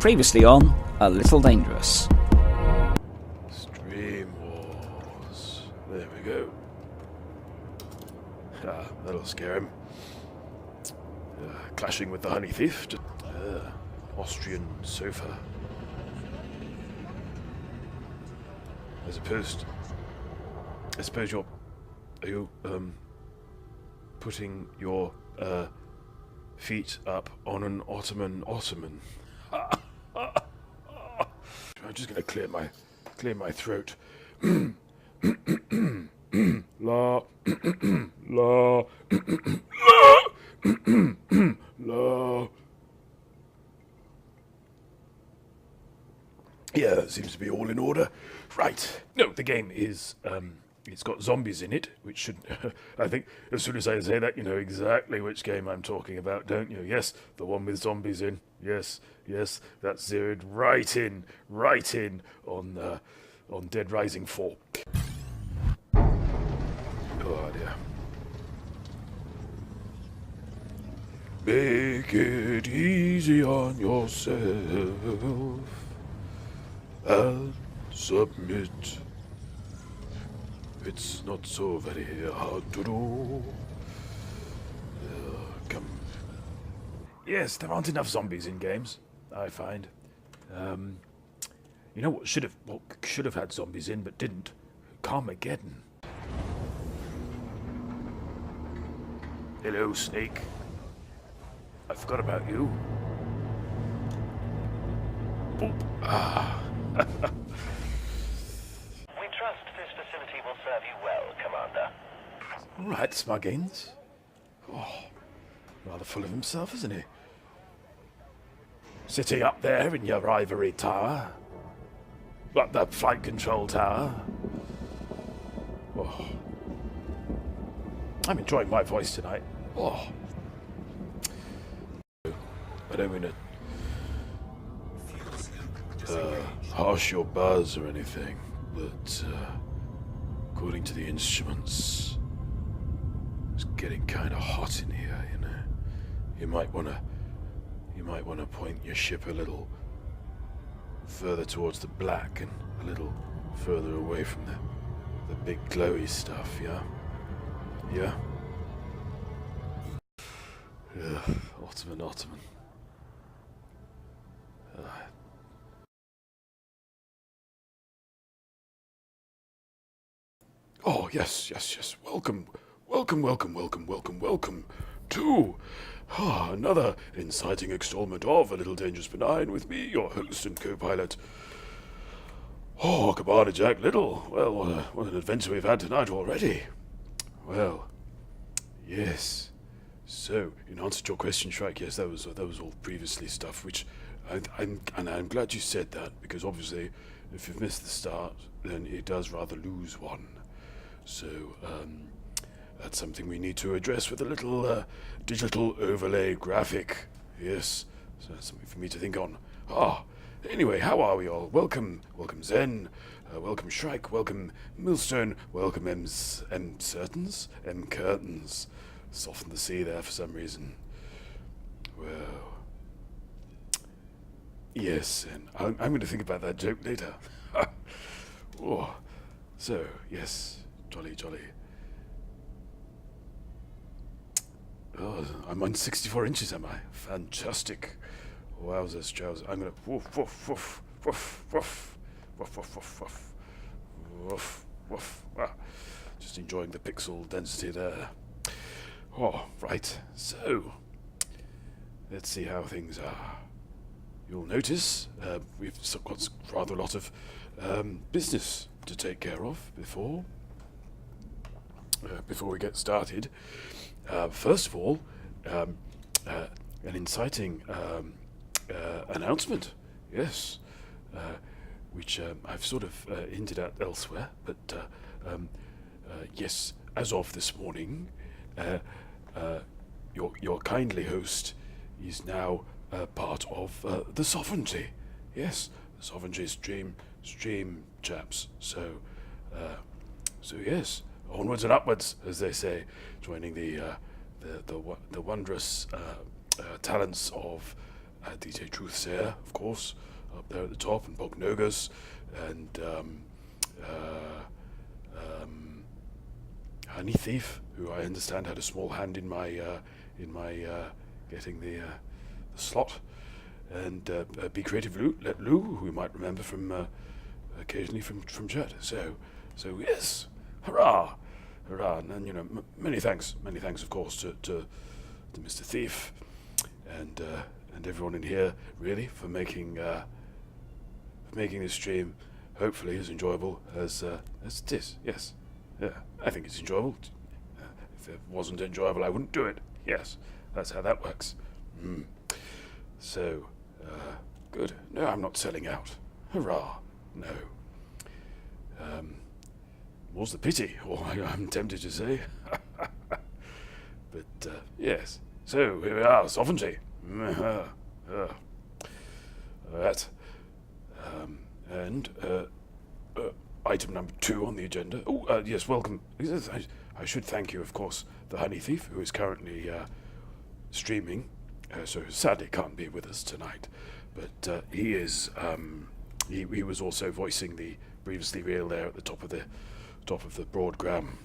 Previously on A Lyttle Dangerous. Stream Wars. There we go. That'll scare him. Clashing with the honey thief. Austrian sofa. I suppose you're... Are you, putting your, feet up on an ottoman? I'm just gonna clear my throat. La la la. Yeah, that seems to be all in order. Right. No, the game is it's got zombies in it, which should I think as soon as I say that you know exactly which game I'm talking about, don't you? Yes, the one with zombies in. Yes, that's zeroed right in on Dead Rising 4. Oh dear. Make it easy on yourself and submit. It's not so very hard to do. Come. Yes, there aren't enough zombies in games, I find. You know what should have had zombies in but didn't? Carmageddon. Hello, Snake. I forgot about you. Boop. We trust this facility will serve you well, Commander. All right, Smuggins. Oh, rather full of himself, isn't he? Sitting up there in your ivory tower. Like the flight control tower. Oh. I'm enjoying my voice tonight. Oh. I don't mean to harsh your buzz or anything, but according to the instruments, it's getting kind of hot in here, you know. You might want to point your ship a little further towards the black and a little further away from the big glowy stuff, yeah? Yeah? Ottoman. Oh, yes. Welcome to another inciting extolment of A Little Dangerous Benign with me, your host and co-pilot, Commander Jack Lyttle. Well, what an adventure we've had tonight already. Well, yes. So, in answer to your question, Shrike, yes, that was all previously stuff, which I'm glad you said that, because obviously, if you've missed the start, then it does rather lose one. So, that's something we need to address with a little digital overlay graphic. Yes, so that's something for me to think on. Anyway, how are we all? Welcome Zen, welcome Shrike, welcome Millstone, welcome M Curtains. Soften the sea there for some reason. Well, yes, and I'm going to think about that joke later. So, yes, jolly. Oh, I'm on 64 inches, am I? Fantastic. Wowzers, jowzers. I'm gonna woof. Just enjoying the pixel density there. Oh, right. So, let's see how things are. You'll notice we've got rather a lot of business to take care of before we get started. First of all, an inciting announcement, yes, which I've sort of hinted at elsewhere, but yes, as of this morning, your kindly host is now part of the Sovereignty. Yes, the Sovereignty stream chaps. So yes, onwards and upwards, as they say, joining the wondrous talents of had DJ Truthsayer, of course, up there at the top, and Bognogus, and Honey Thief, who I understand had a small hand in my getting the slot, and Be Creative Lou, who you might remember from occasionally from chat. So yes, hurrah, and many thanks, of course, to Mr. Thief, and everyone in here, really, for making this stream hopefully as enjoyable as it is. Yes, yeah, I think it's enjoyable. If it wasn't enjoyable, I wouldn't do it. Yes, that's how that works. So, good. No, I'm not selling out. Hurrah! No. More's the pity, or I'm tempted to say. But yes. So here we are, sovereignty. That. And item number 2 on the agenda. Oh, yes, welcome. I should thank you, of course, the Honey Thief, who is currently streaming, so sadly can't be with us tonight. But he is. He was also voicing the previously real there at the top of the broadgram.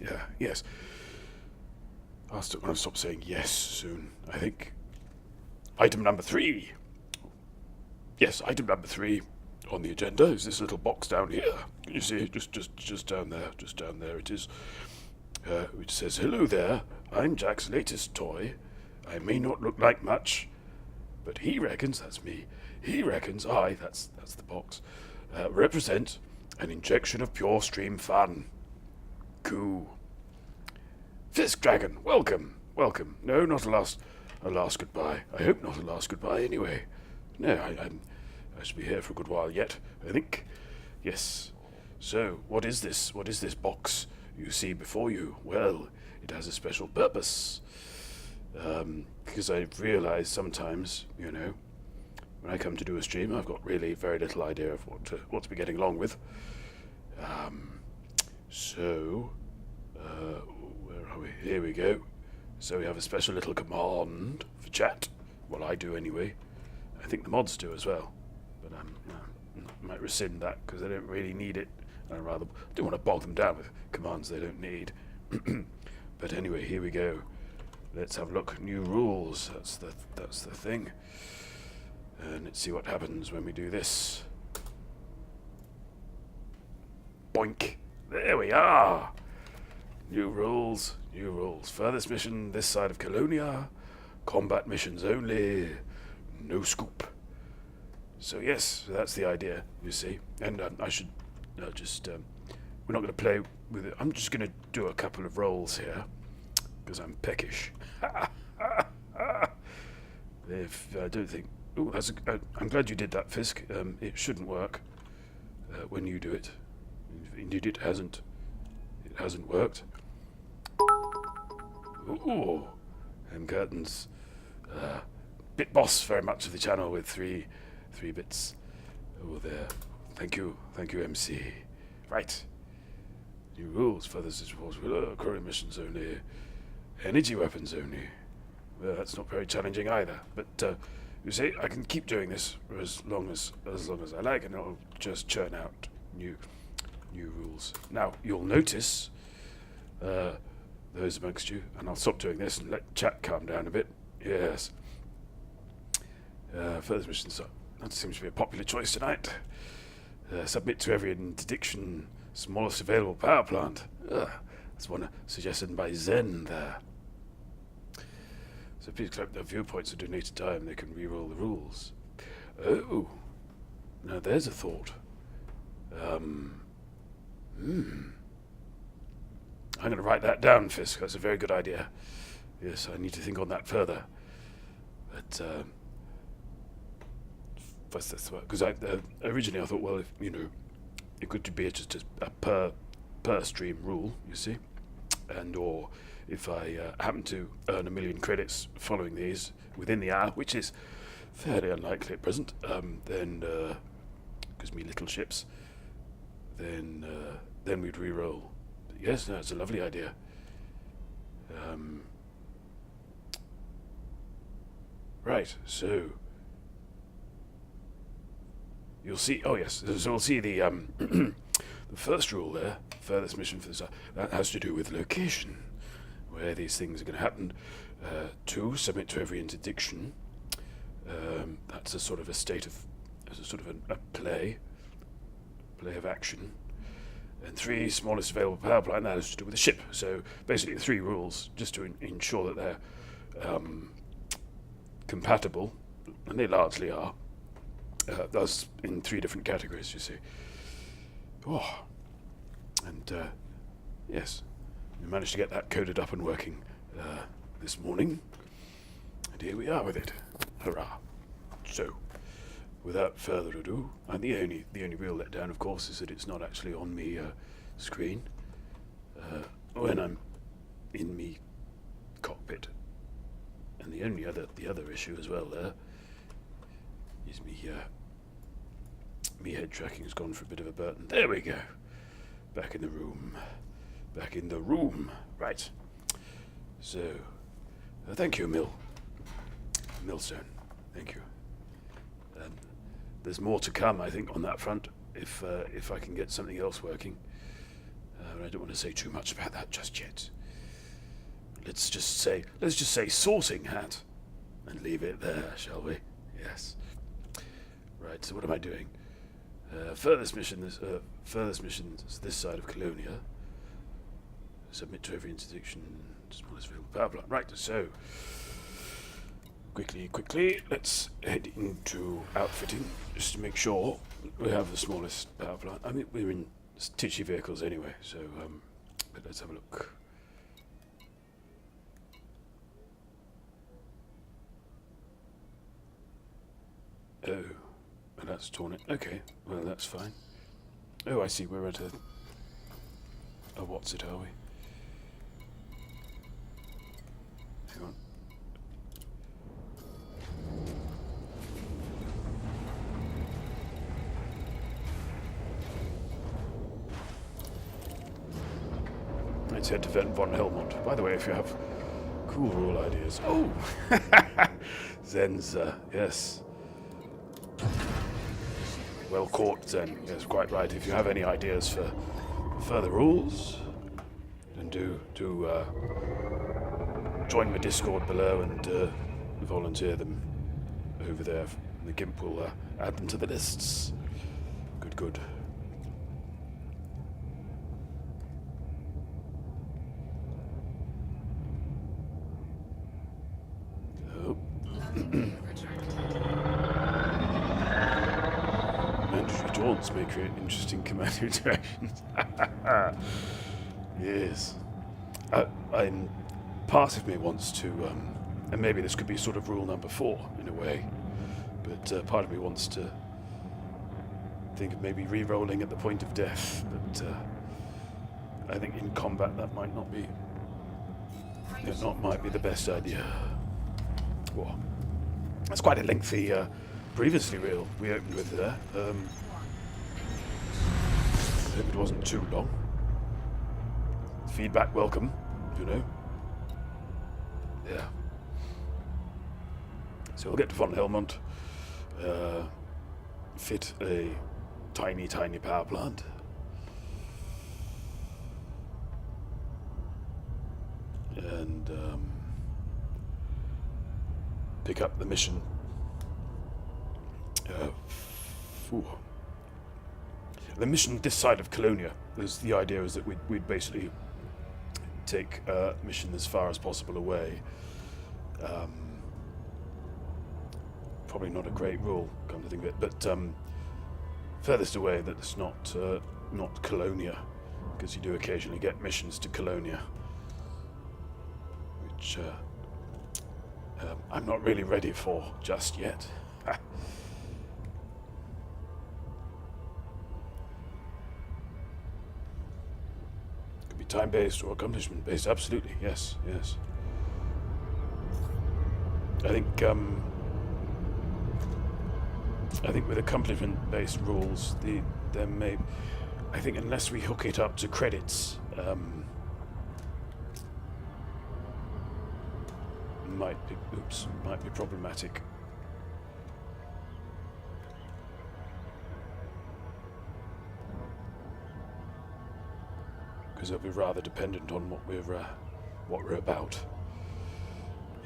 Yeah. Yes. I'll stop saying yes soon, I think. Item number 3. Yes, item number 3 on the agenda is this little box down here. Can you see it? Just down there. Just down there it is. Which says, "Hello there, I'm Jack's latest toy. I may not look like much, but he reckons," that's me, "he reckons I," that's the box, "represent an injection of pure stream fun. Cool. Fisk Dragon, welcome. No, not a last goodbye. I hope not a last goodbye anyway. No, I should be here for a good while yet, I think. Yes. So, what is this? What is this box you see before you? Well, it has a special purpose. Because I've realized sometimes, when I come to do a stream, I've got really very little idea of what to be getting along with. Where are we? Here we go. So we have a special little command for chat. Well, I do anyway. I think the mods do as well. But I might rescind that because they don't really need it. I don't want to bog them down with commands they don't need. But anyway, here we go. Let's have a look. New rules. That's the thing. And let's see what happens when we do this. Boink. There we are. New rules. Furthest mission this side of Colonia. Combat missions only. No scoop. So yes, that's the idea, you see. And I should just... we're not going to play with it. I'm just going to do a couple of rolls here. Because I'm peckish. If I don't think... Oh, I'm glad you did that, Fisk. It shouldn't work when you do it. Indeed, it hasn't. It hasn't worked. Ooh, and curtains. Bit boss very much of the channel with three bits. Oh, there. Thank you, MC. Right. New rules. Further supports. Current missions only. Energy weapons only. Well, that's not very challenging either. But you see, I can keep doing this for as long as I like, and I'll just churn out new rules. Now you'll notice, those amongst you, and I'll stop doing this and let chat calm down a bit. Yes. Further missions. That seems to be a popular choice tonight. Submit to every interdiction. Smallest available power plant. That's one suggested by Zen there. So please collect their viewpoints at donated time. They can re-roll the rules. Oh, now there's a thought. I'm going to write that down, Fisk. That's a very good idea. Yes, I need to think on that further. But because originally I thought, well, if it could be just a per stream rule, you see, and or if I happen to earn 1 million credits following these within the hour, which is fairly unlikely at present, then gives me little ships, then we'd re-roll. But yes, no, it's a lovely idea. Right, so you'll see. Oh yes, so we'll see the the first rule there. Furthest mission for this that has to do with location, where these things are going to happen. 2, submit to every interdiction. That's a sort of a state of, as a sort of a play of action. And 3, smallest available power plant. That has to do with the ship. So basically, 3 rules just to ensure that they're compatible, and they largely are. Thus, in 3 different categories, you see. Oh, and yes, we managed to get that coded up and working this morning, and here we are with it. Hurrah! So, without further ado, and the only real letdown, of course, is that it's not actually on me screen when I'm in me cockpit. And the other issue as well there is me head tracking has gone for a bit of a burden. There we go. Back in the room. Right. So, thank you, Millstone. Thank you. There's more to come, I think, on that front, if I can get something else working. I don't want to say too much about that just yet. Let's just say sorting hat, and leave it there, shall we? Yes. Right. So what am I doing? Furthest mission is this side of Colonia. Submit to every interdiction. Smallest available power plant. Right. So quickly, let's head into outfitting just to make sure we have the smallest power plant. I mean, we're in titchy vehicles anyway, so but let's have a look. Oh, and that's torn it. Okay, well that's fine. Oh, I see. We're at a what's it? Are we? Hang on. Let's head to von Helmont. By the way, if you have cool rule ideas. Oh! Zen's, yes. Well caught, Zen. Yes, quite right. If you have any ideas for further rules, then do join my Discord below and volunteer them over there. The GIMP will add them to the lists. Good. Mandatory taunts may create interesting command interactions. Yes. I'm part of me wants to, and maybe this could be sort of rule number 4 in a way, but part of me wants to think of maybe re-rolling at the point of death, but I think in combat that might not be the best idea. Whoa. That's quite a lengthy previously reel we opened with there. I hope it wasn't too long. Feedback welcome, you know. Yeah. So we'll get to von Helmont, fit a tiny power plant. And pick up the mission. The mission this side of Colonia is the idea is that we'd basically take mission as far as possible away. Probably not a great rule, come to think of it, but furthest away that's not Colonia, because you do occasionally get missions to Colonia, which I'm not really ready for just yet. Could be time-based or accomplishment-based. Absolutely, yes. I think with accomplishment-based rules, I think unless we hook it up to credits, might be problematic. Because it'll be rather dependent on what we're about.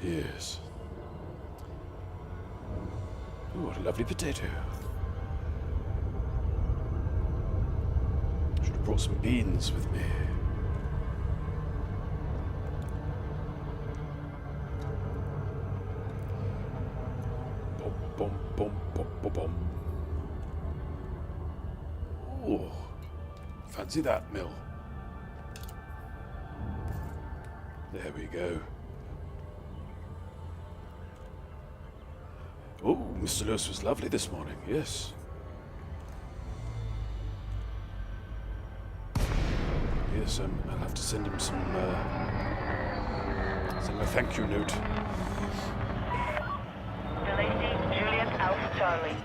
Yes. Ooh, what a lovely potato. Should have brought some beans with me. Bom, bom, bom, bom, bom, bom. Ooh, fancy that, Mill. There we go. Oh, Mr. Lewis was lovely this morning, yes. Yes, I'll have to send him send him a thank you note. Delacey, Juliet, Alpha Charlie.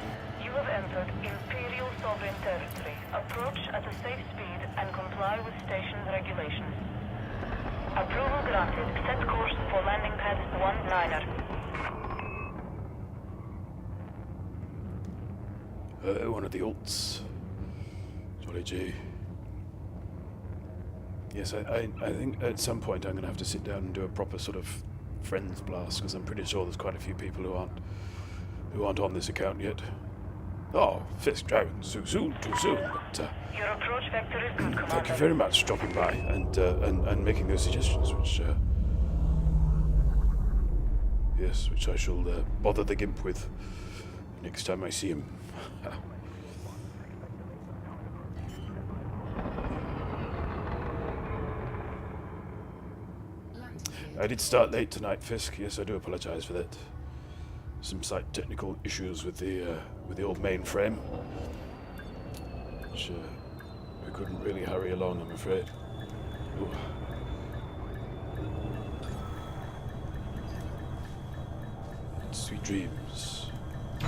You have entered Imperial Sovereign Territory. Approach at a safe speed and comply with station regulations. Approval granted. Set course for landing pad 19er. One of the alts. Jolly G. Yes, I think at some point I'm going to have to sit down and do a proper sort of friends blast, because I'm pretty sure there's quite a few people who aren't on this account yet. Oh, Fisk Dragon, too soon, but Your approach vector is good, Commander. thank you very much for dropping by and making those suggestions, which yes, which I shall bother the Gimp with next time I see him. I did start late tonight, Fisk. Yes, I do apologise for that. Some slight technical issues with the old mainframe, which we couldn't really hurry along, I'm afraid. Ooh. Sweet dreams. I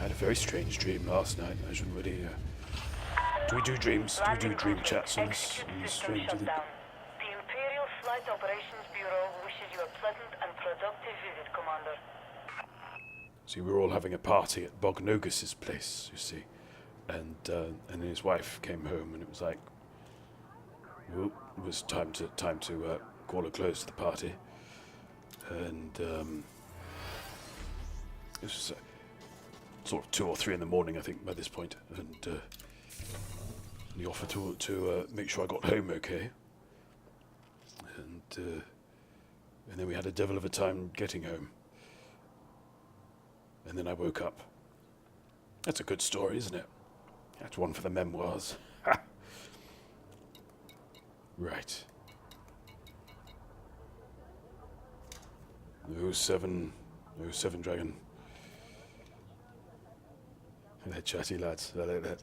had a very strange dream last night. I shouldn't really. Do we do dreams? Do we do dream chats on this stream? Do they... The Imperial Flight Operations Bureau wishes you a pleasant and productive visit, Commander. See, we were all having a party at Bognogus's place, you see, and then his wife came home, and it was like, well, it was time to call a close to the party, and it was sort of 2 or 3 in the morning, I think, by this point, and he offered to make sure I got home okay, and then we had a devil of a time getting home. And then I woke up. That's a good story, isn't it? That's one for the memoirs. Right. 07 Dragon. They're chatty lads. I like that.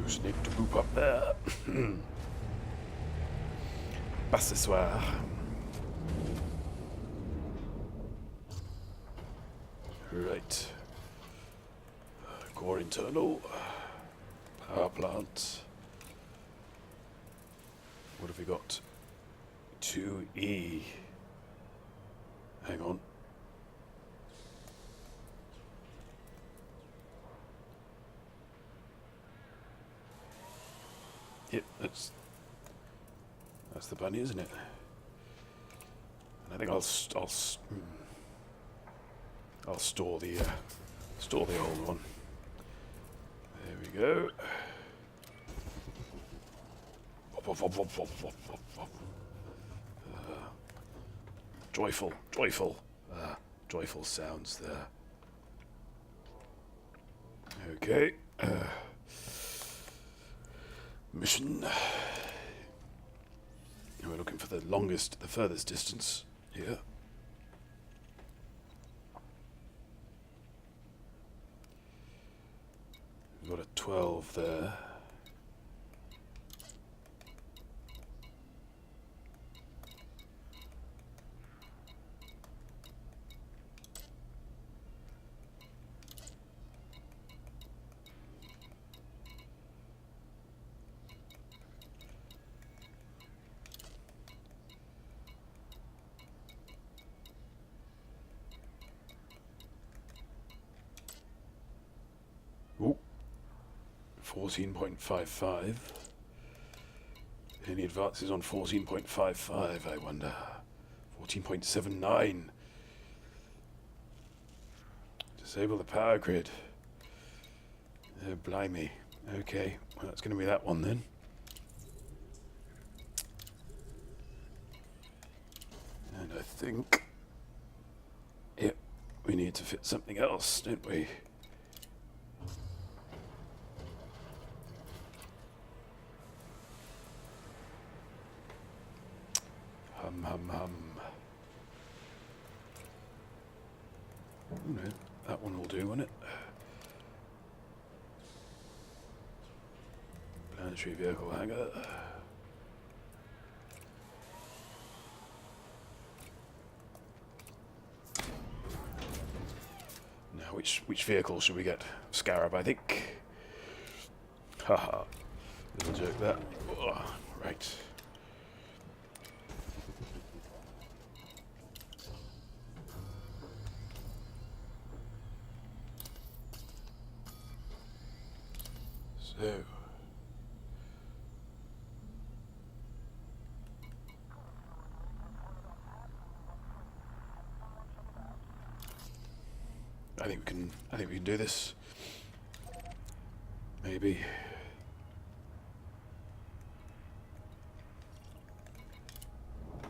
Snake to poop up there. Pas ce soir. Right. Core internal. Power plant. What have we got? 2E. Hang on. Yep, that's the bunny, isn't it? And I think I'll store the old one. There we go. Joyful sounds there. Okay. Mission. We're looking for the furthest distance here. We've got a 12 there. Ooh. 14.55. Any advances on 14.55, I wonder. 14.79. Disable the power grid. Oh, blimey. Okay, well, that's going to be that one then. And I think... Yep, we need to fit something else, don't we? Hum. Oh no, that one will do, won't it? Planetary vehicle hangar. Now, which vehicle should we get? Scarab, I think. Haha. Little joke that. Oh, right. So. I think we can do this. Maybe.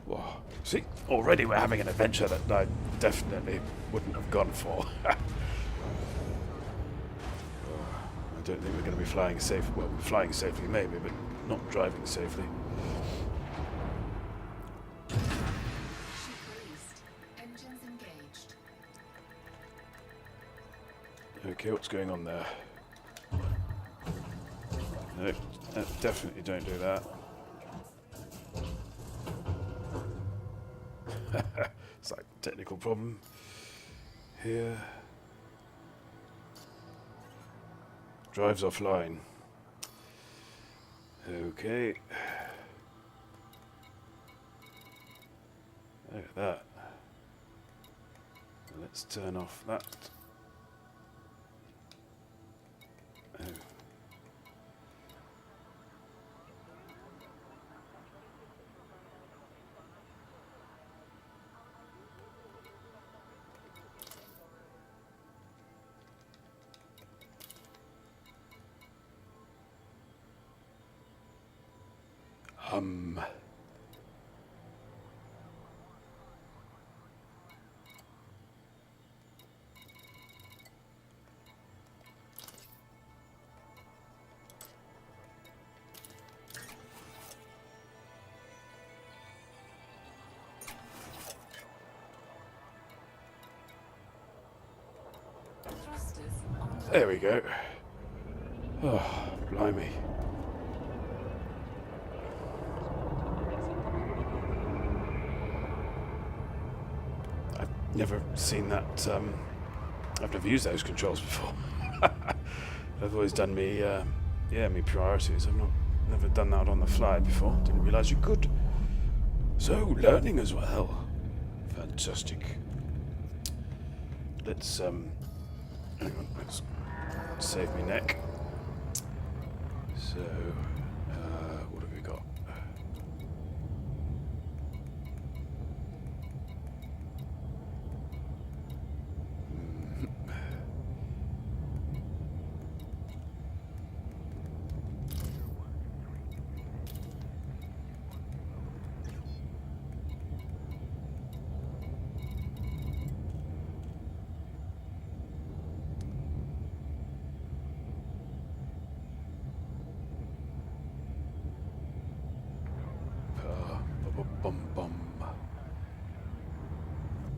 Whoa. See, already we're having an adventure that I definitely wouldn't have gone for. I don't think we're going to be flying safe. Well, flying safely maybe, but not driving safely. Okay, what's going on there? No, definitely don't do that. It's like a technical problem here. Drives offline. Okay. Look at that. Let's turn off that. Oh. Hum. There we go. Oh, blimey. I've never seen that. I've never used those controls before. I've always done me priorities. I've never done that on the fly before. Didn't realise you could. So, learning as well. Fantastic. Let's hang on, let's save me neck. So, what have we got?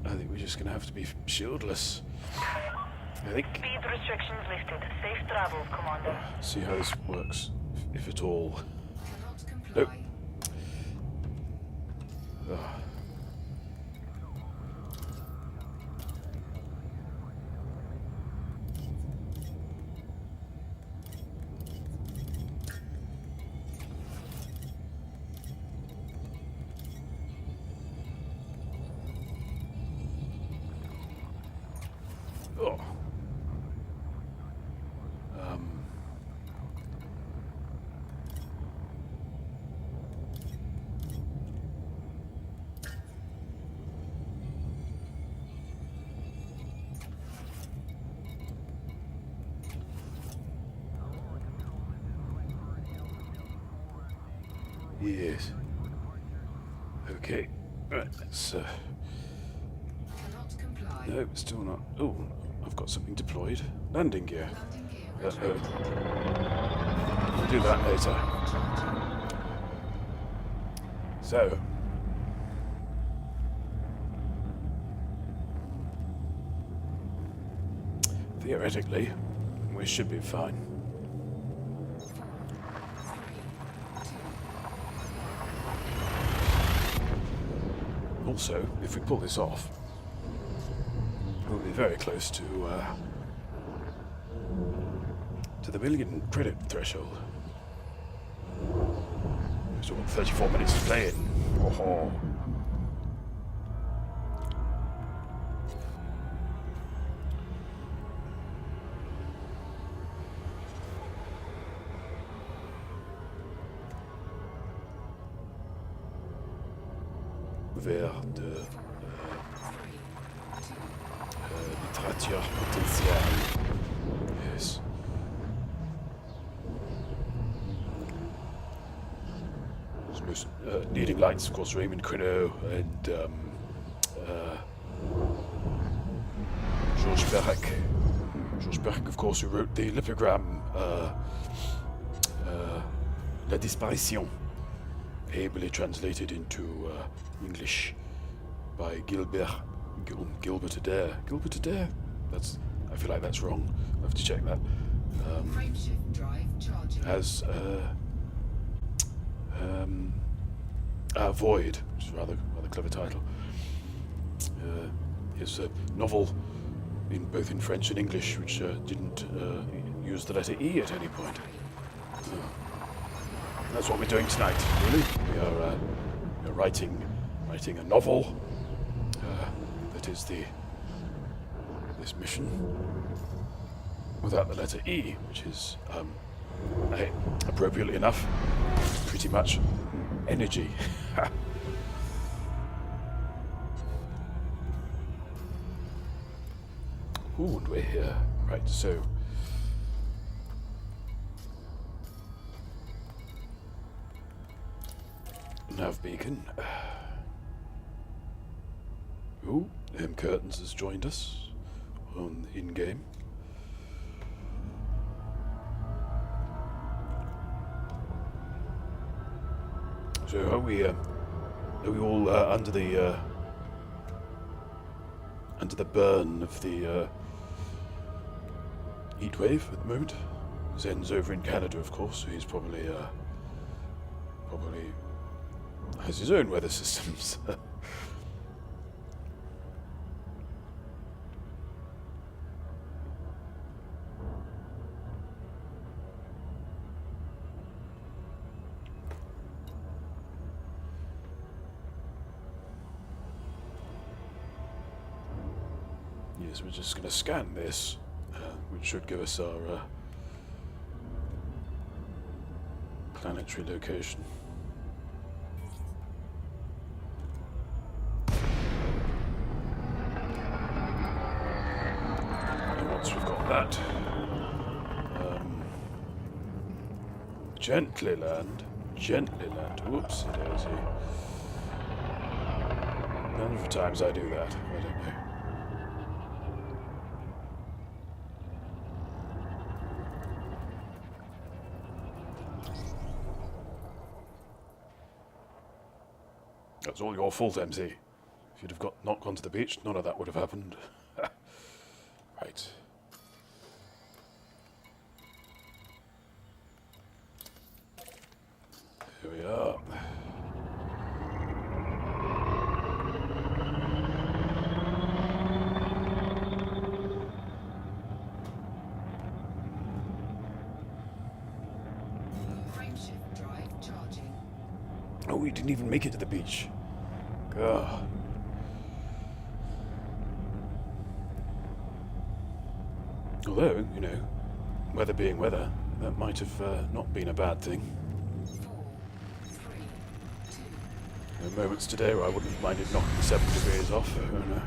I think we're just going to have to be shieldless. I think. Speed restrictions lifted. Safe travels, Commander. See how this works, if at all. Cannot Nope. comply. Ugh. Oh. Yes. Okay. Right, let's, Cannot comply. no, still not. Oh, I've got something deployed. Landing gear. Landing gear We'll do that later. So. Theoretically, we should be fine. Also, if we pull this off, we'll be very close to the 1 million credit threshold. So 34 minutes to play in. Oh. Vers de littérature potentielle. Yes. Most leading lights, of course, Raymond Queneau and Georges Perec. Georges Perec, of course, who wrote the lipogram La Disparition, ably translated into English by Gilbert Adair. Gilbert Adair? I feel like that's wrong. I'll have to check that. Frameshift drive charging. As Void, which is a rather clever title. His novel, both in French and English, which didn't use the letter E at any point. That's what we're doing tonight, really. We are writing a novel that is this mission without the letter E, which is appropriately enough, pretty much energy. Ooh, and we're here. Right, so nav beacon. Ooh, M. Curtains has joined us on in-game. So are we all under the burn of the heat wave at the moment? Zen's over in Canada, of course, so he's probably has his own weather systems. Yes, we're just going to scan this, which should give us our planetary location. And once we've got that, gently land. Whoopsie daisy. None of the times I do that, I don't know. That's all your fault, MC. If you'd have not gone to the beach, none of that would have happened. Right. Here we are. Frameshift drive charging. Oh, we didn't even make it to the beach. Ugh. Although, weather being weather, that might have not been a bad thing. 4, 3, 2. There are moments today where I wouldn't have minded knocking 7 degrees off. Oh, no.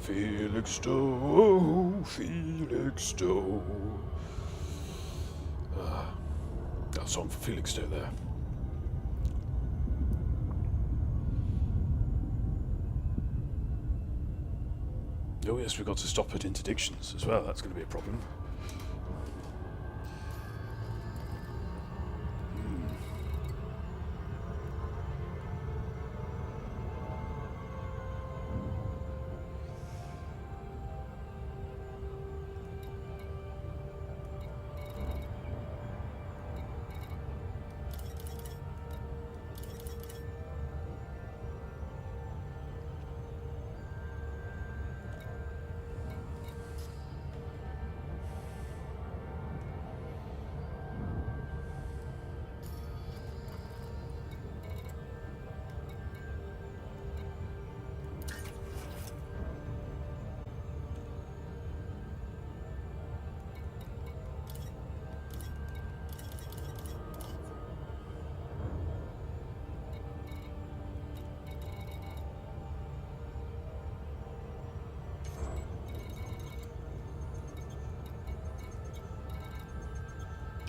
Felixstowe, Felixstowe. That song for Felixstowe there. Oh yes, we've got to stop at interdictions as well. That's going to be a problem.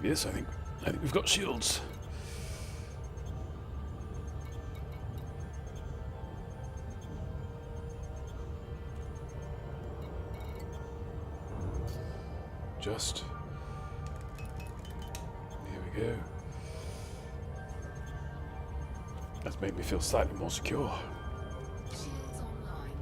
Yes, I think we've got shields. Just here we go. That's made me feel slightly more secure. Shields online.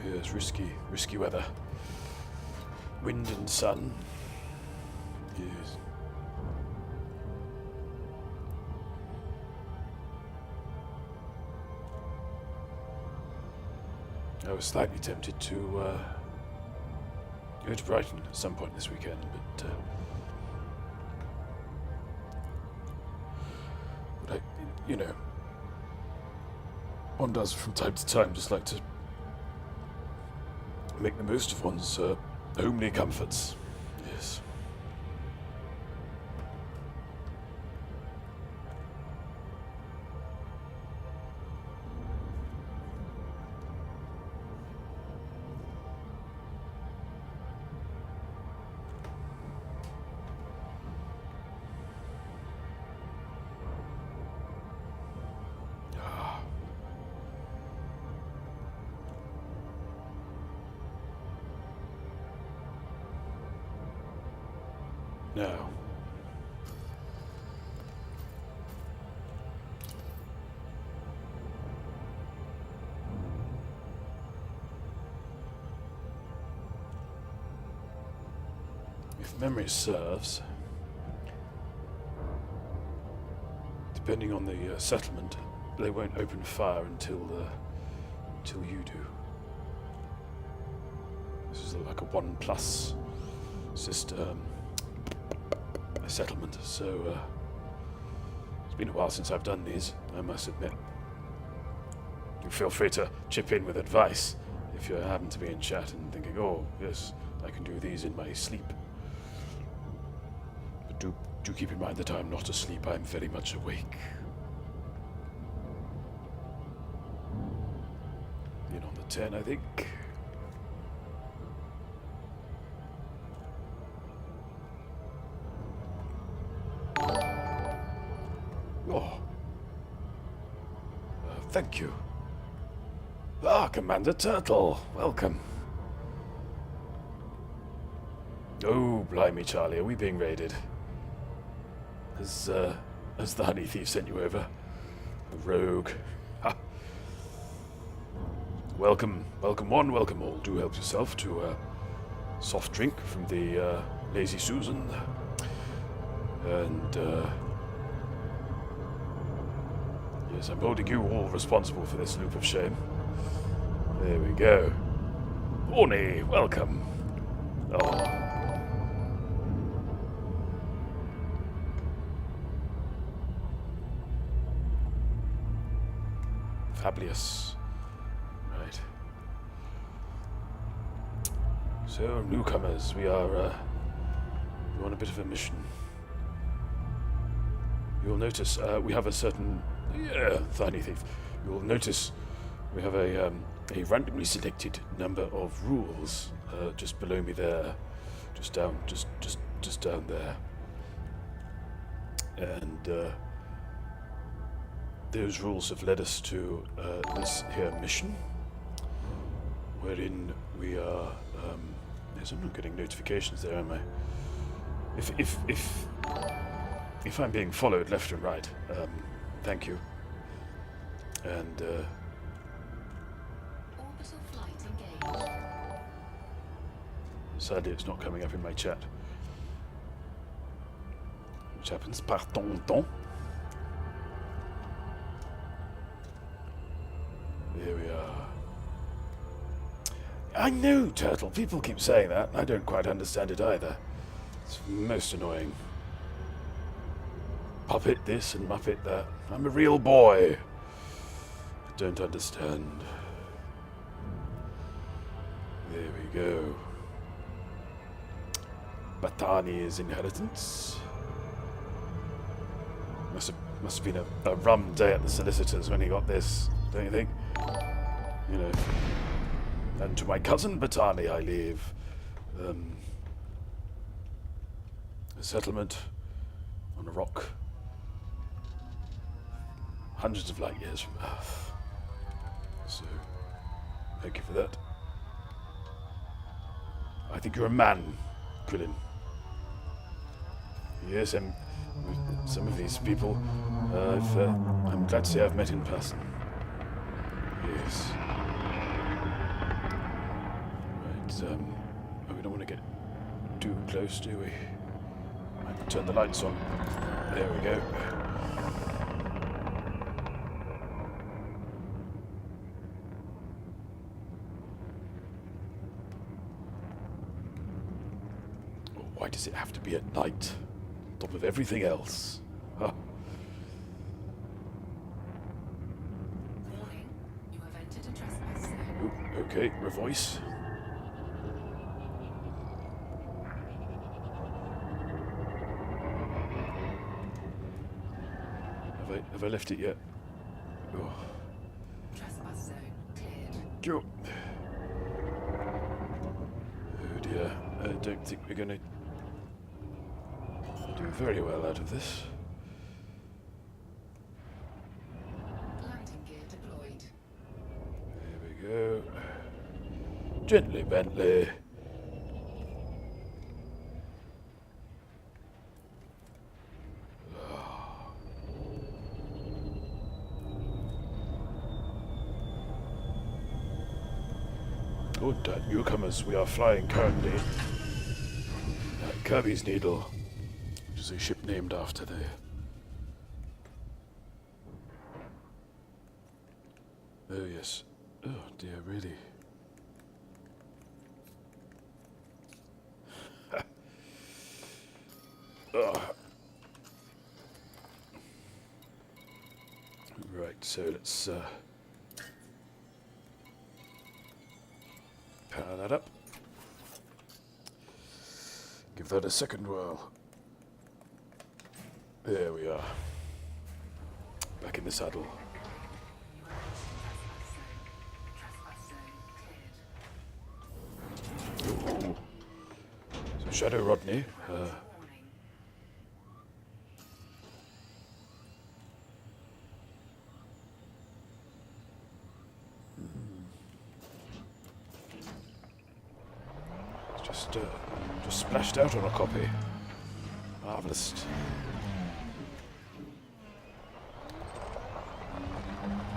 Here's risky weather. Wind and sun. Yes. I was slightly tempted to go to Brighton at some point this weekend, but I, you know, one does from time to time just like to make the most of one's homely comforts. Yes. Now, if memory serves, depending on the settlement, they won't open fire until you do. This is like a 1+ system. Settlement, so it's been a while since I've done these, I must admit. You feel free to chip in with advice if you happen to be in chat and thinking, oh yes, I can do these in my sleep. But do keep in mind that I'm not asleep, I'm very much awake. In on the 10, I think. Thank you. Ah, Commander Turtle, welcome. Oh, blimey, Charlie, are we being raided? Has the honey thief sent you over? The rogue. Ha. Welcome one, welcome all. Do help yourself to a soft drink from the Lazy Susan. And, yes, I'm holding you all responsible for this loop of shame. There we go. Orny, welcome. Oh. Fabulous. Right. So, newcomers, we're on a bit of a mission. you'll notice we have a certain tiny thief. You'll notice we have a randomly selected number of rules just below me there, just down there, and those rules have led us to this here mission, wherein we are. Yes, I'm not getting notifications there, am I? If I'm being followed left and right, thank you. And Orbital flight engaged. sadly, it's not coming up in my chat. Which happens par temps. There we are. I know, Turtle. People keep saying that, and I don't quite understand it either. It's most annoying. Puppet this and Muppet that. I'm a real boy. I don't understand. There we go. Batani's inheritance. Must have been a rum day at the solicitors when he got this, don't you think? You know. And to my cousin Batani I leave. A settlement on a rock. Hundreds of light years from Earth. So, thank you for that. I think you're a man, Krillin. Yes, some of these people, I'm glad to say I've met in person. Yes. Right, we don't want to get too close, do we? Might turn the lights on. There we go. Why does it have to be at night? On top of everything else. Huh. Warning, you have entered a trespass zone. Ooh, okay, revoice. Have I left it yet? Oh. Trespass zone cleared. Go. Oh dear, I don't think we're gonna do very well out of this. Landing gear deployed. There we go. Gently, Bentley. Good newcomers, we are flying currently Kirby's Needle, which is a ship named after the... Oh yes. Oh dear, really. Right, so let's power that up. Give that a second whirl. There we are. Back in the saddle. Ooh. So Shadow Rodney. Just splashed out on a copy. Marvellous.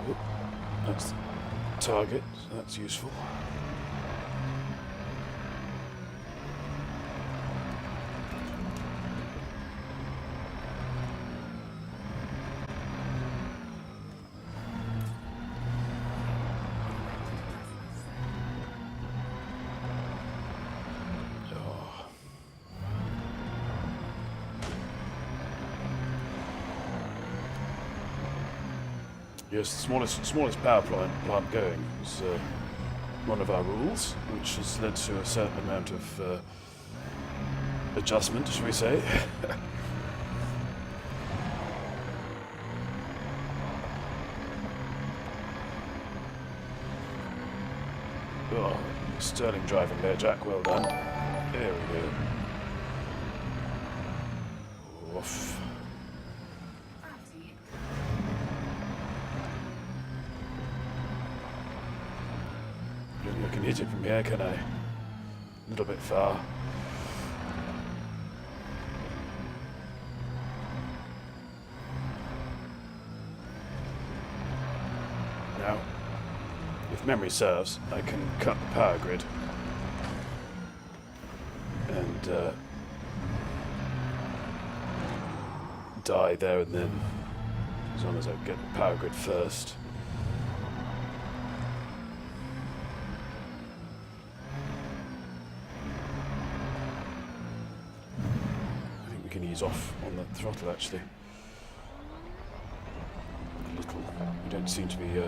Oop, that's the target, so that's useful. Yes, the smallest power plant going is one of our rules, which has led to a certain amount of adjustment, shall we say. Sterling driving there, Jack. Well done. There we go. Oof. Gravity. I don't think I can hit it from here, can I? A little bit far. Now, if memory serves, I can cut the power grid and die there and then, as long as I get the power grid first. I think we can ease off on the throttle actually. A little. We don't seem to be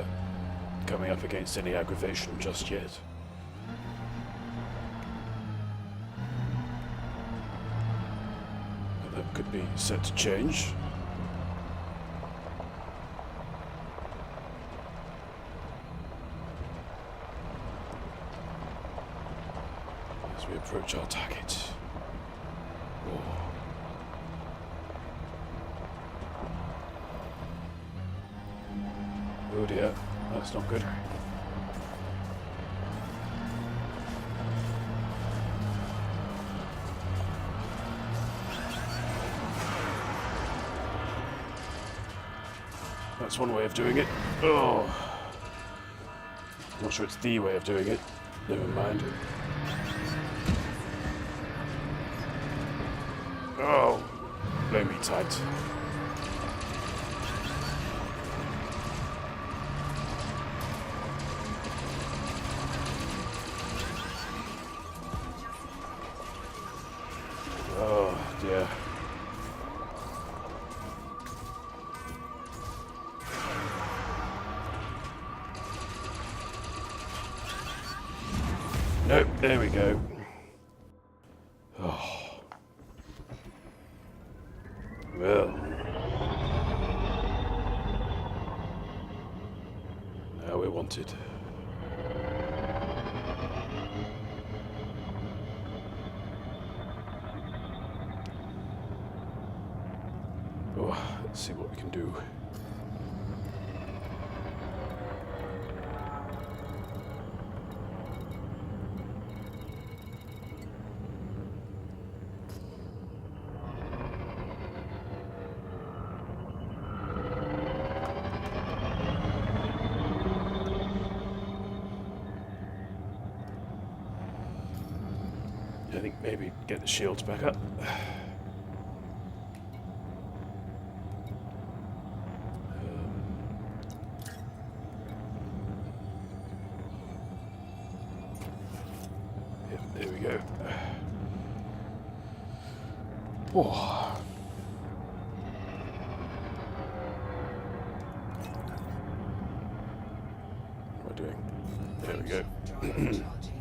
coming up against any aggravation just yet. But that could be set to change. As we approach our target. Oh. Oh dear, that's not good. That's one way of doing it. Oh. I'm not sure it's the way of doing it. Never mind. Oh, blow me tight. Oh dear. Nope, there we go. Oh. Well. Now we're wanted. Oh, let's see what we can do. I think maybe get the shields back up. Yep, there we go. Oh. What am I doing? There we go. Charging.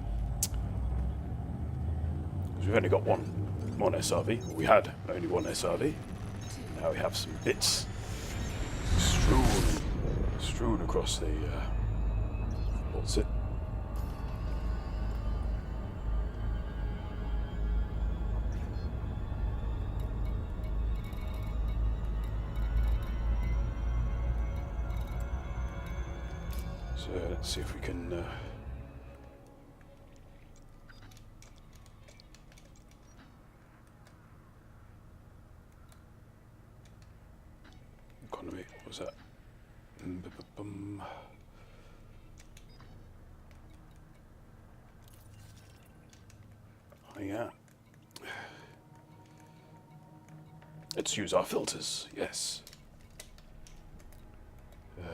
We've only got one SRV. We had only one SRV. Now we have some bits strewn across the what's it? So let's see if we can. Economy, what was that? Oh, yeah. Let's use our filters, yes. No.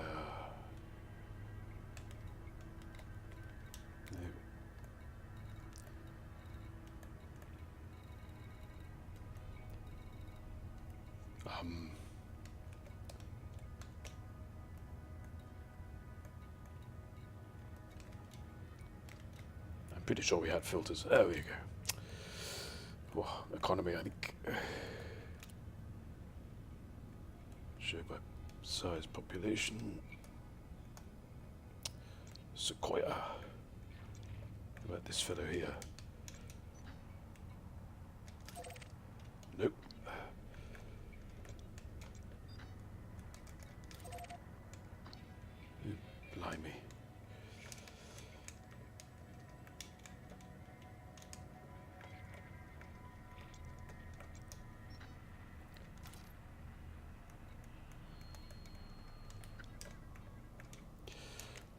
I'm pretty sure we had filters. There we go. Oh, economy, I think. Show by size population. Sequoia. about this fellow here? Nope. Blimey.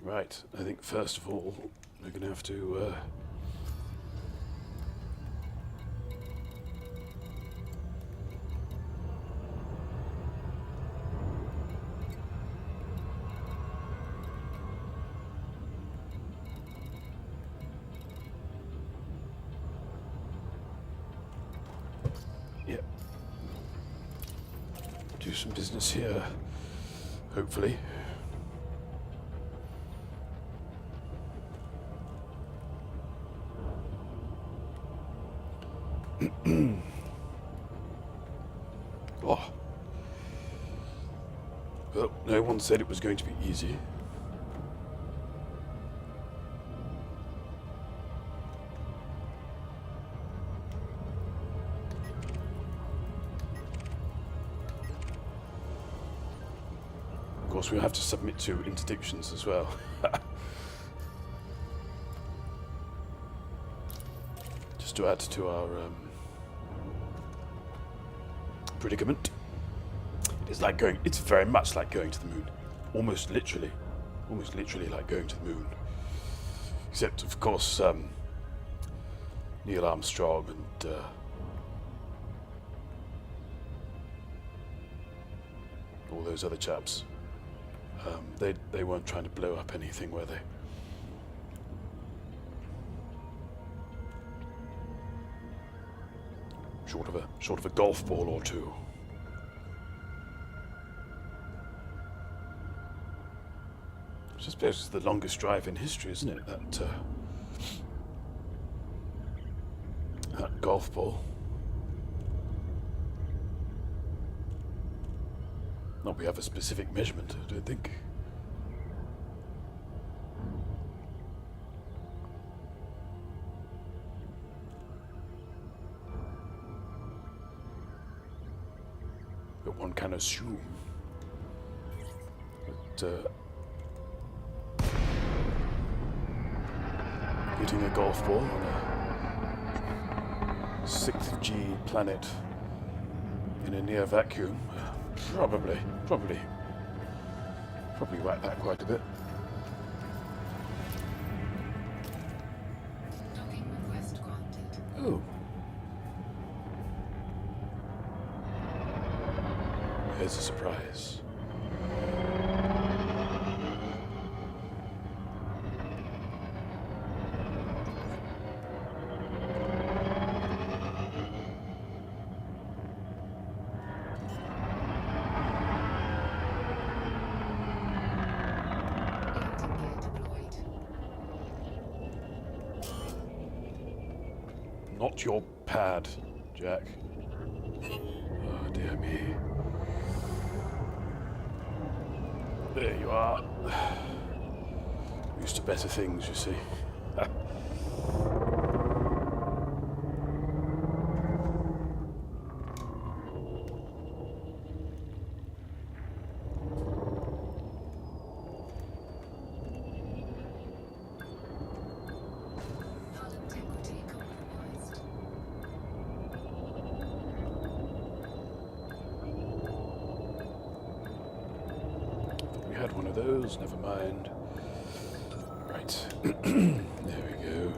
Right, I think first of all we're going to have to yep, do some business here, hopefully. Oh. Well, no one said it was going to be easy. Of course, we have to submit to interdictions as well. Just to add to our predicament. It's very much like going to the moon. Almost literally like going to the moon. Except, of course, Neil Armstrong and all those other chaps, they weren't trying to blow up anything, were they? Short of a golf ball or two. Which I suppose is the longest drive in history, isn't it? That golf ball. Not we have a specific measurement, I don't think. But one can assume that hitting a golf ball on a 6th G planet in a near vacuum probably whacked that quite a bit. Docking request granted. Oh. Here's a surprise. Landing gear deployed. Not your pad, Jack. Oh, dear me. There you are. Used to better things, you see. Hull integrity compromised. We had one of those, never mind. Right. There we go.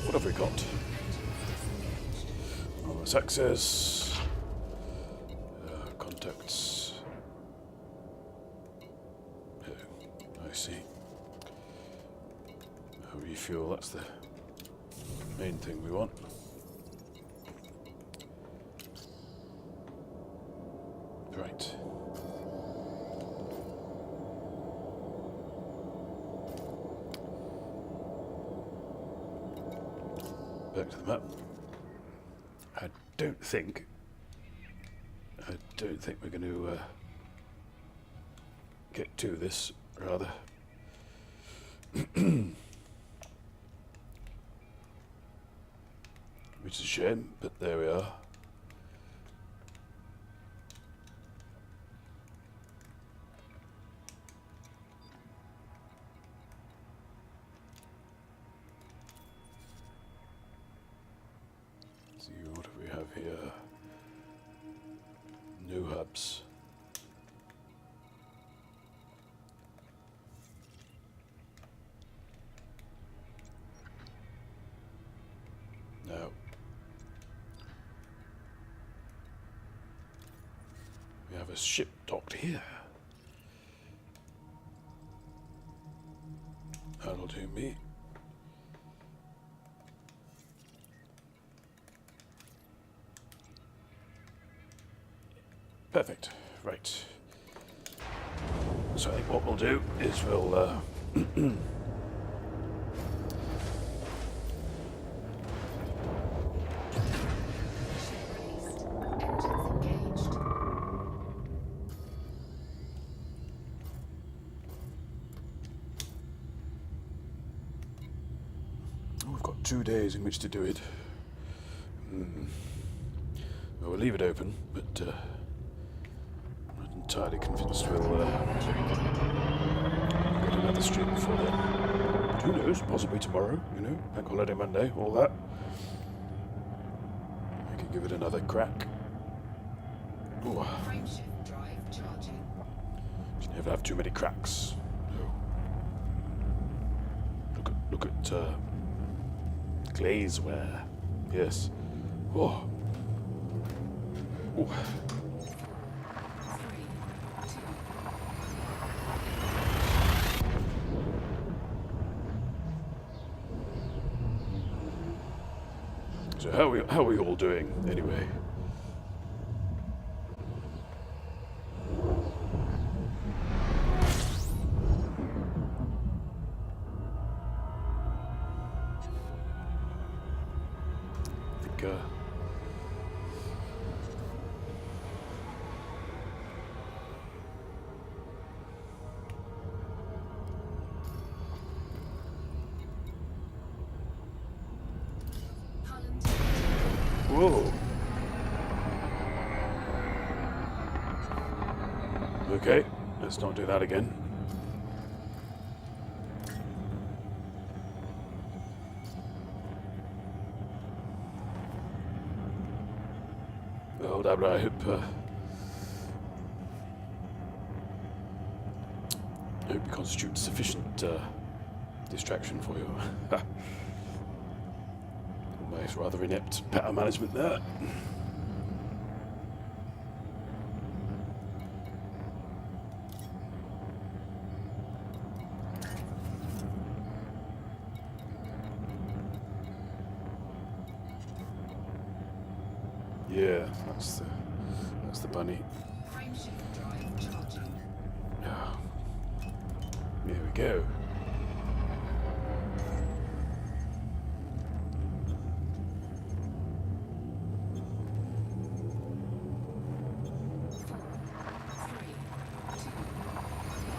What have we got? Wireless access. Contacts. Oh, I see. Refuel, that's the main thing we want. Right. Back to the map. I don't think we're going to get to this, rather. Which is a shame, but there we are. See, what do we have here? New hubs. Now, we have a ship docked here. That'll do me. Perfect. Right. So I think what we'll do is we'll Engines engaged. we've got 2 days in which to do it. Well, we'll leave it open, but I'm not entirely convinced we'll get another stream before then. But who knows? Possibly tomorrow, you know, Bank Holiday Monday, all that. I could give it another crack. Ooh, Frameshift drive charging. you never have too many cracks. No. Look at glazeware. Yes. Oh. Ooh. 3, 2. So how are we all doing anyway? I think whoa. Okay, let's not do that again. Well, Dabra, I hope it constitutes sufficient distraction for you. Almost rather inept power management there. Yeah, that's the bunny. Frameshift drive charging. Yeah. Here we go.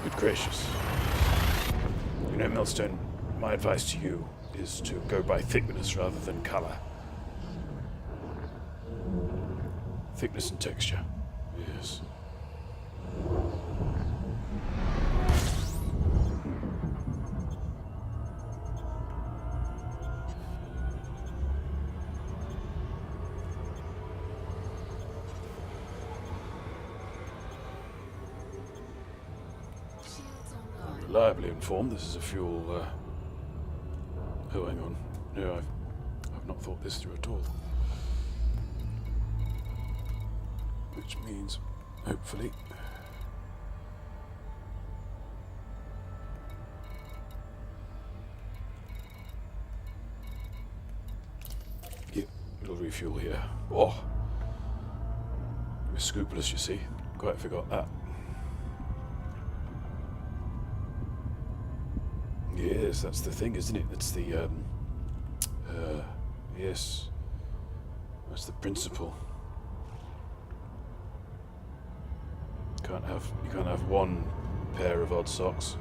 Good gracious. You know, Millstone, my advice to you is to go by thickness rather than color. Thickness and texture. Yes. Shields online. Reliably informed this is a fuel. Oh, hang on. No, I've not thought this through at all. Which means, hopefully, yeah, it'll refuel here. Oh, we're scrupulous, you see. Quite forgot that. Yes, that's the thing, isn't it? That's the yes, that's the principle. You can't have one pair of odd socks.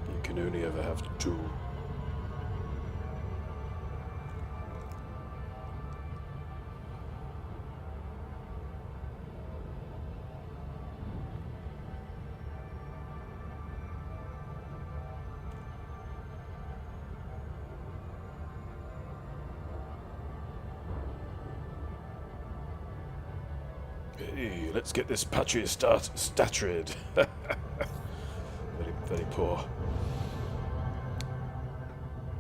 You can only ever have two. Hey, let's get this patchy started. very, very poor.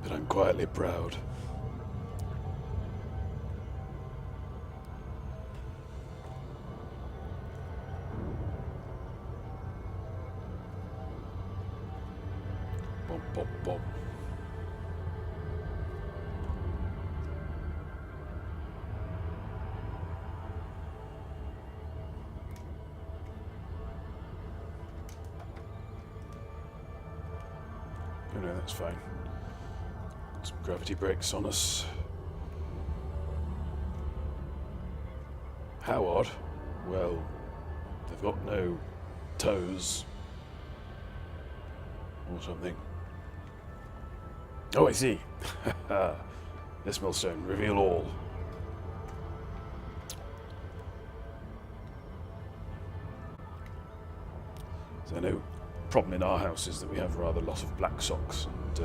But I'm quietly proud. Bom, bom, bom. Oh no, that's fine. Some gravity brakes on us. How odd. Well, they've got no toes. Or something. Oh, I see. This millstone, reveal all. So I know problem in our house is that we have rather a lot of black socks and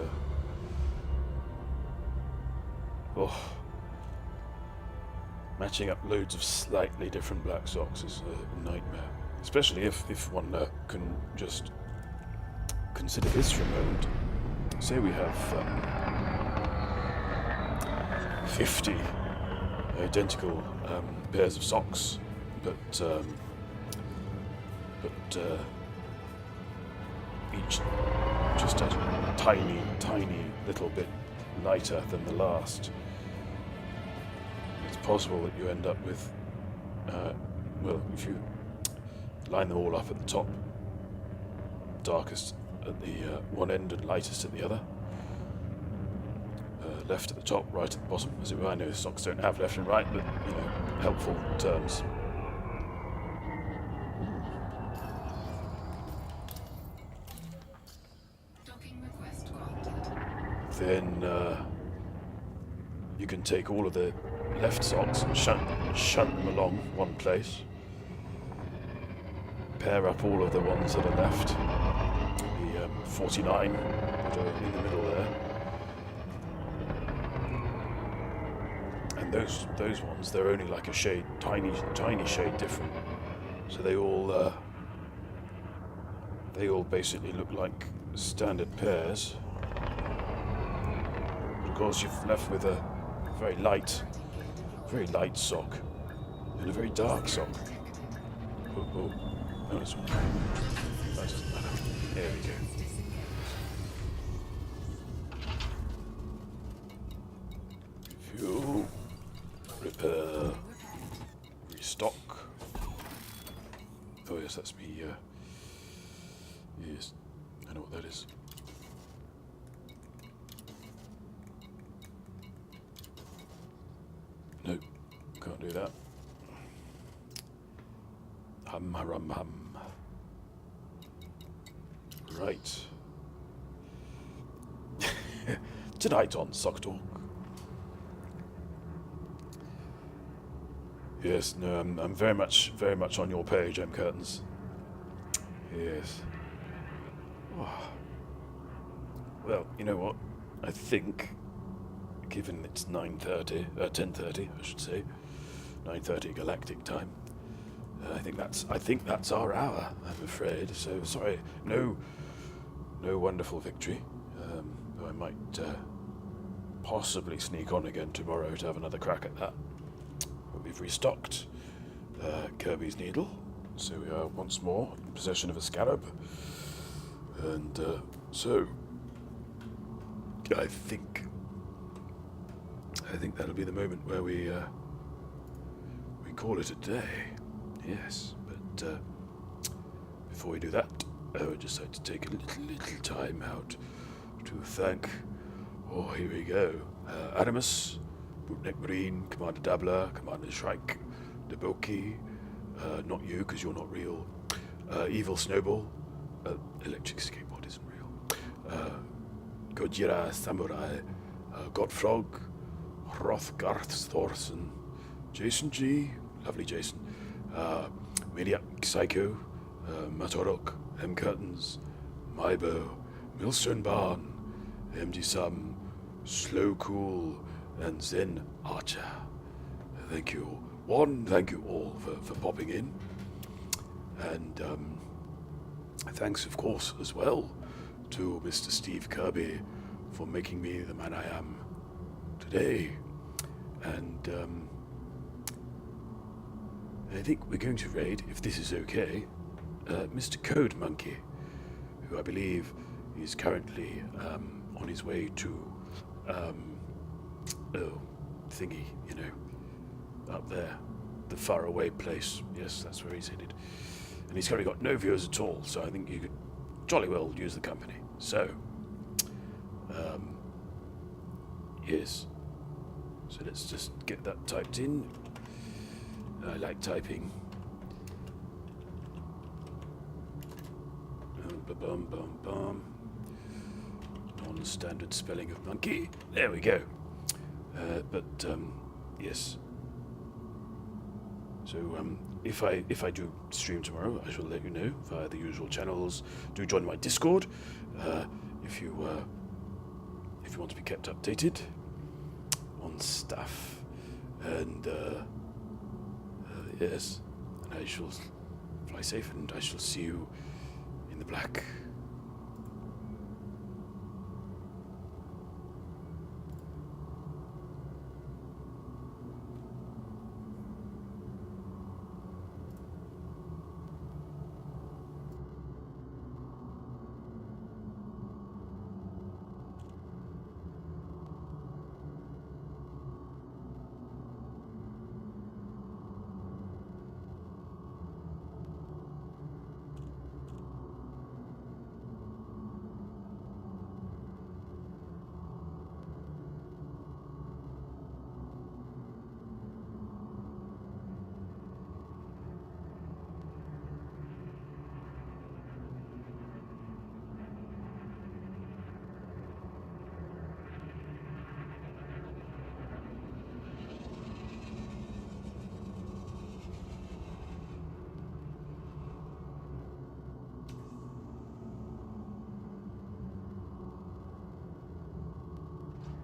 matching up loads of slightly different black socks is a nightmare, especially if one can just consider this for a moment. Say we have 50 identical pairs of socks, but each just a tiny, tiny little bit lighter than the last. It's possible that you end up with, well, if you line them all up at the top, darkest at the one end and lightest at the other, left at the top, right at the bottom, as it were. I know socks don't have left and right, but, you know, helpful terms. Then you can take all of the left socks and shunt them along one place. Pair up all of the ones that are left, the 49 that are in the middle there, and those ones, they're only like a shade, tiny shade different. So they all basically look like standard pairs. Of course, you're left with a very light sock and a very dark sock. Oh, no, that doesn't matter. There we go. Fuel, repair, restock. Oh yes, that's me. Yes, I know what that is. No, can't do that. Hum. Right. Tonight on Sock Talk. Yes, no, I'm very much on your page, M. Curtains. Yes. Oh. Well, you know what? I think, given it's 10:30, I should say, 9:30 Galactic time. I think that's our hour. I'm afraid. So sorry, no wonderful victory. Though I might possibly sneak on again tomorrow to have another crack at that. But we've restocked Kirby's Needle, so we are once more in possession of a scarab, and so I think that'll be the moment where we call it a day. Yes, but before we do that, I would just like to take a little time out to thank. Oh, here we go. Animus, Bootneck Marine, Commander Dabbler, Commander Shrike, Deboki, not you because you're not real. Evil Snowball, electric skateboard isn't real. Gojira Samurai, Godfrog, Hrothgarth Thorson, Jason G, lovely Jason, Maniac Psycho, Matorok, M Curtains, Mybo, Millstone Barn, MD Sum, Slow Cool, and Zen Archer. Thank you all for popping in. And thanks, of course, as well to Mr. Steve Kirby for making me the man I am today. And I think we're going to raid, if this is okay, Mr. Code Monkey, who I believe is currently on his way to, thingy, up there, the faraway place. Yes, that's where he's headed. And he's currently got no viewers at all, so I think you could jolly well use the company. So, yes. So let's just get that typed in. I like typing. Bum bum bum. Non-standard spelling of monkey. There we go. Yes. So if I do stream tomorrow, I shall let you know via the usual channels. Do join my Discord if you want to be kept updated on stuff. And yes, and I shall fly safe, and I shall see you in the black.